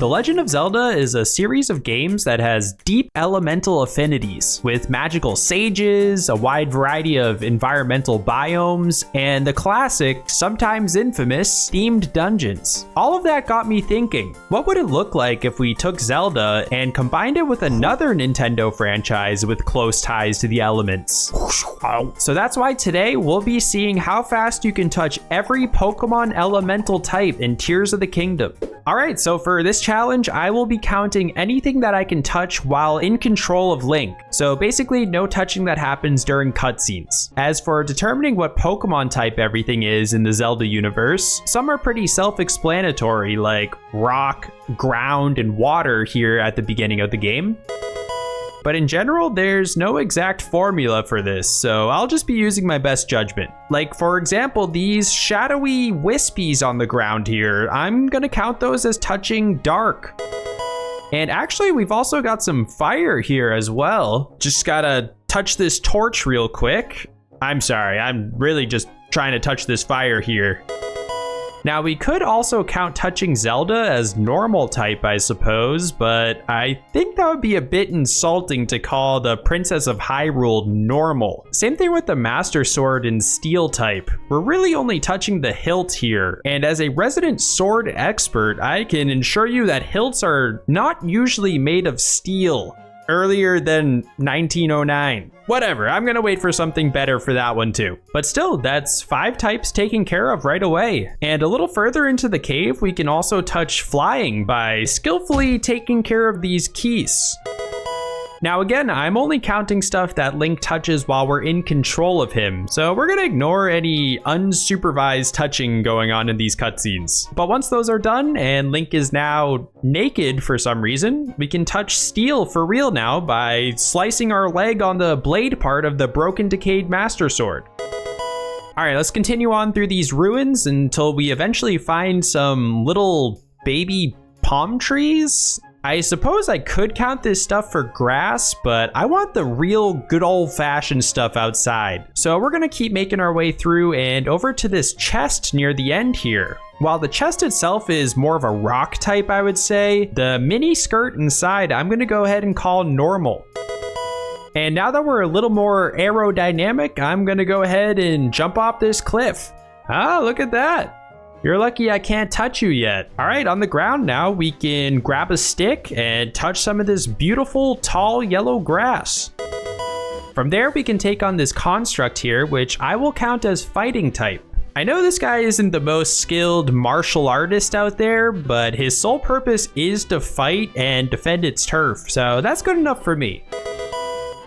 The Legend of Zelda is a series of games that has deep elemental affinities, with magical sages, a wide variety of environmental biomes, and the classic, sometimes infamous, themed dungeons. All of that got me thinking, what would it look like if we took Zelda and combined it with another Nintendo franchise with close ties to the elements? So that's why today we'll be seeing how fast you can touch every Pokemon elemental type in Tears of the Kingdom. Alright, so for this challenge, I will be counting anything that I can touch while in control of Link. So basically, no touching that happens during cutscenes. As for determining what Pokemon type everything is in the Zelda universe, some are pretty self-explanatory, like rock, ground, and water here at the beginning of the game. But in general, there's no exact formula for this, so I'll just be using my best judgment. Like, for example, these shadowy wispies on the ground here, I'm gonna count those as touching dark. And actually, we've also got some fire here as well. Just gotta touch this torch real quick. I'm sorry, I'm really just trying to touch this fire here. Now, we could also count touching Zelda as normal type, I suppose, but I think that would be a bit insulting to call the Princess of Hyrule normal. Same thing with the Master Sword and Steel type. We're really only touching the hilt here, and as a resident sword expert, I can assure you that hilts are not usually made of steel. Earlier than 1909. Whatever, I'm gonna wait for something better for that one too. But still, that's 5 types taken care of right away. And a little further into the cave, we can also touch flying by skillfully taking care of these keys. Now again, I'm only counting stuff that Link touches while we're in control of him, so we're gonna ignore any unsupervised touching going on in these cutscenes. But once those are done, and Link is now naked for some reason, we can touch steel for real now by slicing our leg on the blade part of the broken, decayed Master Sword. Alright, let's continue on through these ruins until we eventually find some little baby palm trees. I suppose I could count this stuff for grass, but I want the real good old-fashioned stuff outside. So we're gonna keep making our way through and over to this chest near the end here. While the chest itself is more of a rock type, I would say, the mini skirt inside I'm gonna go ahead and call normal. And now that we're a little more aerodynamic, I'm gonna go ahead and jump off this cliff. Ah, look at that. You're lucky I can't touch you yet. All right, on the ground now, we can grab a stick and touch some of this beautiful, tall, yellow grass. From there, we can take on this construct here, which I will count as fighting type. I know this guy isn't the most skilled martial artist out there, but his sole purpose is to fight and defend its turf, so that's good enough for me.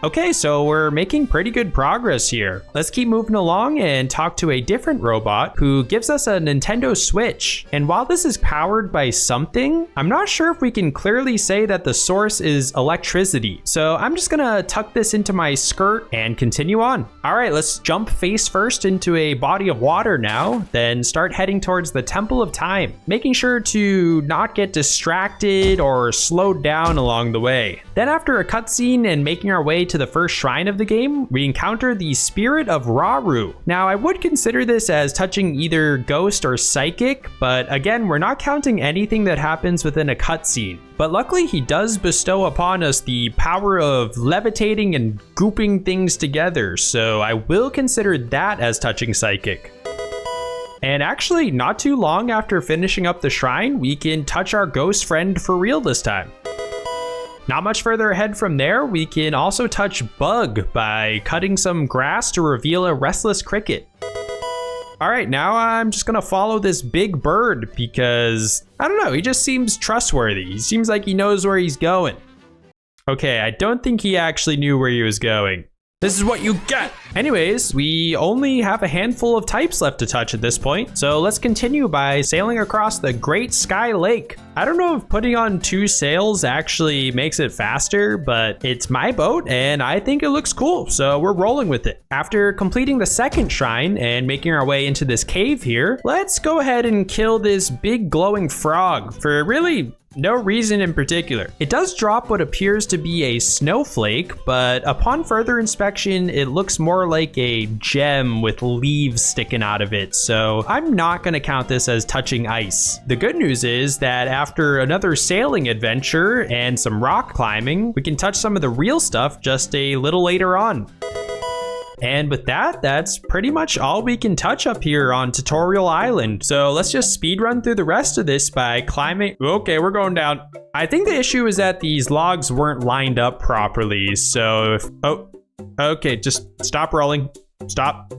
Okay, so we're making pretty good progress here. Let's keep moving along and talk to a different robot who gives us a Nintendo Switch. And while this is powered by something, I'm not sure if we can clearly say that the source is electricity. So I'm just gonna tuck this into my skirt and continue on. All right, let's jump face first into a body of water now, then start heading towards the Temple of Time, making sure to not get distracted or slowed down along the way. Then after a cutscene and making our way to the first shrine of the game, we encounter the Spirit of Rauru. Now, I would consider this as touching either Ghost or Psychic, but again, we're not counting anything that happens within a cutscene. But luckily, he does bestow upon us the power of levitating and gooping things together, so I will consider that as touching Psychic. And actually, not too long after finishing up the shrine, we can touch our ghost friend for real this time. Not much further ahead from there, we can also touch Bug by cutting some grass to reveal a restless cricket. All right, now I'm just gonna follow this big bird because, I don't know, he just seems trustworthy. He seems like he knows where he's going. Okay, I don't think he actually knew where he was going. This is what you get. Anyways, we only have a handful of types left to touch at this point, so let's continue by sailing across the Great Sky Lake. I don't know if putting on 2 sails actually makes it faster, but it's my boat and I think it looks cool, so we're rolling with it. After completing the second shrine and making our way into this cave here, let's go ahead and kill this big glowing frog for really No reason in particular. It does drop what appears to be a snowflake, but upon further inspection, it looks more like a gem with leaves sticking out of it, so I'm not going to count this as touching ice. The good news is that after another sailing adventure and some rock climbing, we can touch some of the real stuff just a little later on. And with that, that's pretty much all we can touch up here on Tutorial Island. So let's just speed run through the rest of this by climbing. Okay, we're going down. I think the issue is that these logs weren't lined up properly. So if, oh, okay, just stop rolling. Stop,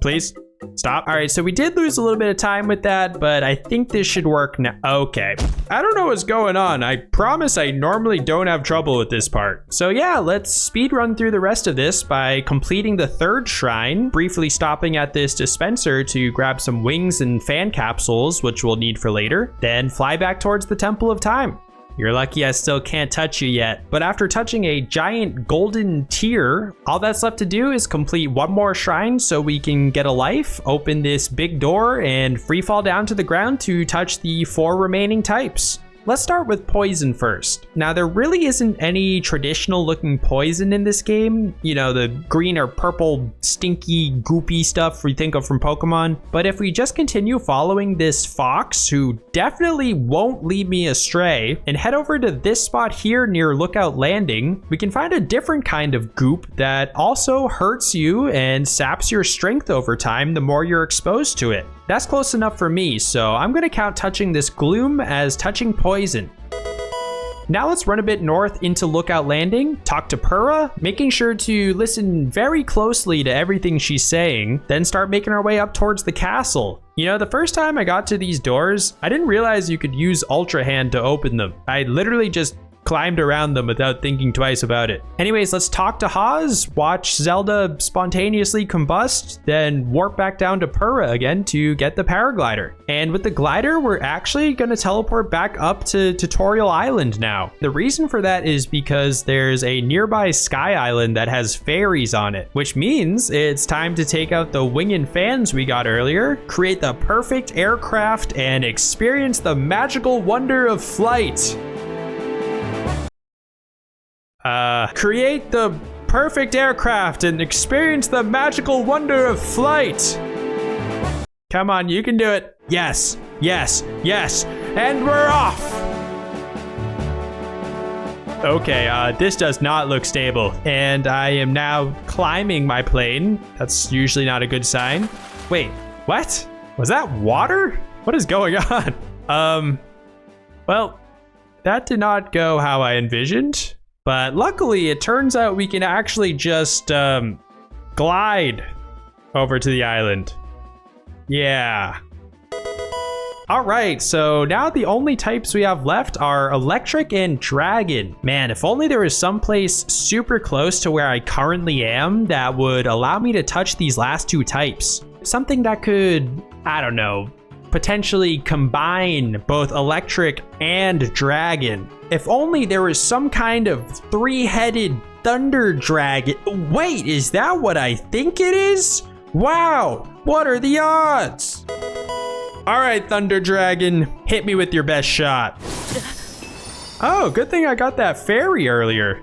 please. Stop. All right, so we did lose a little bit of time with that, but I think this should work now. Okay. I don't know what's going on. I promise I normally don't have trouble with this part. So yeah, let's speed run through the rest of this by completing the third shrine, briefly stopping at this dispenser to grab some wings and fan capsules, which we'll need for later, then fly back towards the Temple of Time. You're lucky I still can't touch you yet. But after touching a giant golden tear, all that's left to do is complete one more shrine so we can get a life, open this big door, and free fall down to the ground to touch the 4 remaining types. Let's start with poison first. Now, there really isn't any traditional looking poison in this game. You know, the green or purple stinky goopy stuff we think of from Pokemon. But if we just continue following this fox, who definitely won't lead me astray, and head over to this spot here near Lookout Landing, we can find a different kind of goop that also hurts you and saps your strength over time the more you're exposed to it. That's close enough for me, so I'm gonna count touching this Gloom as touching poison. Now let's run a bit north into Lookout Landing, talk to Purah, making sure to listen very closely to everything she's saying, then start making our way up towards the castle. You know, the first time I got to these doors, I didn't realize you could use Ultra Hand to open them. I literally just climbed around them without thinking twice about it. Anyways, let's talk to Haas, watch Zelda spontaneously combust, then warp back down to Purah again to get the paraglider. And with the glider, we're actually going to teleport back up to Tutorial Island now. The reason for that is because there's a nearby sky island that has fairies on it, which means it's time to take out the wing and fans we got earlier, create the perfect aircraft, and experience the magical wonder of flight. Create the perfect aircraft and experience the magical wonder of flight. Come on, you can do it. Yes, yes, yes, and we're off. Okay, this does not look stable, and I am now climbing my plane. That's usually not a good sign. Wait, what? Was that water? What is going on? Well, that did not go how I envisioned. But luckily, it turns out we can actually just glide over to the island. Yeah. All right, so now the only types we have left are electric and dragon. Man, if only there was some place super close to where I currently am that would allow me to touch these last 2 types. Something that could, I don't know, potentially combine both electric and dragon. If only there was some kind of 3-headed thunder dragon. Wait, is that what I think it is? Wow, what are the odds? All right, thunder dragon, hit me with your best shot. Oh, good thing I got that fairy earlier.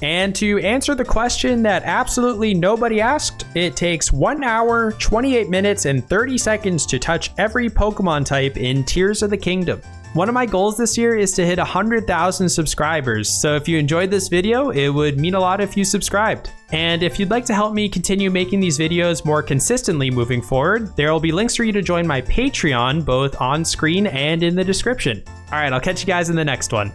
And to answer the question that absolutely nobody asked, it takes 1 hour, 28 minutes, and 30 seconds to touch every Pokemon type in Tears of the Kingdom. One of my goals this year is to hit 100,000 subscribers, so if you enjoyed this video, it would mean a lot if you subscribed. And if you'd like to help me continue making these videos more consistently moving forward, there will be links for you to join my Patreon, both on screen and in the description. All right, I'll catch you guys in the next one.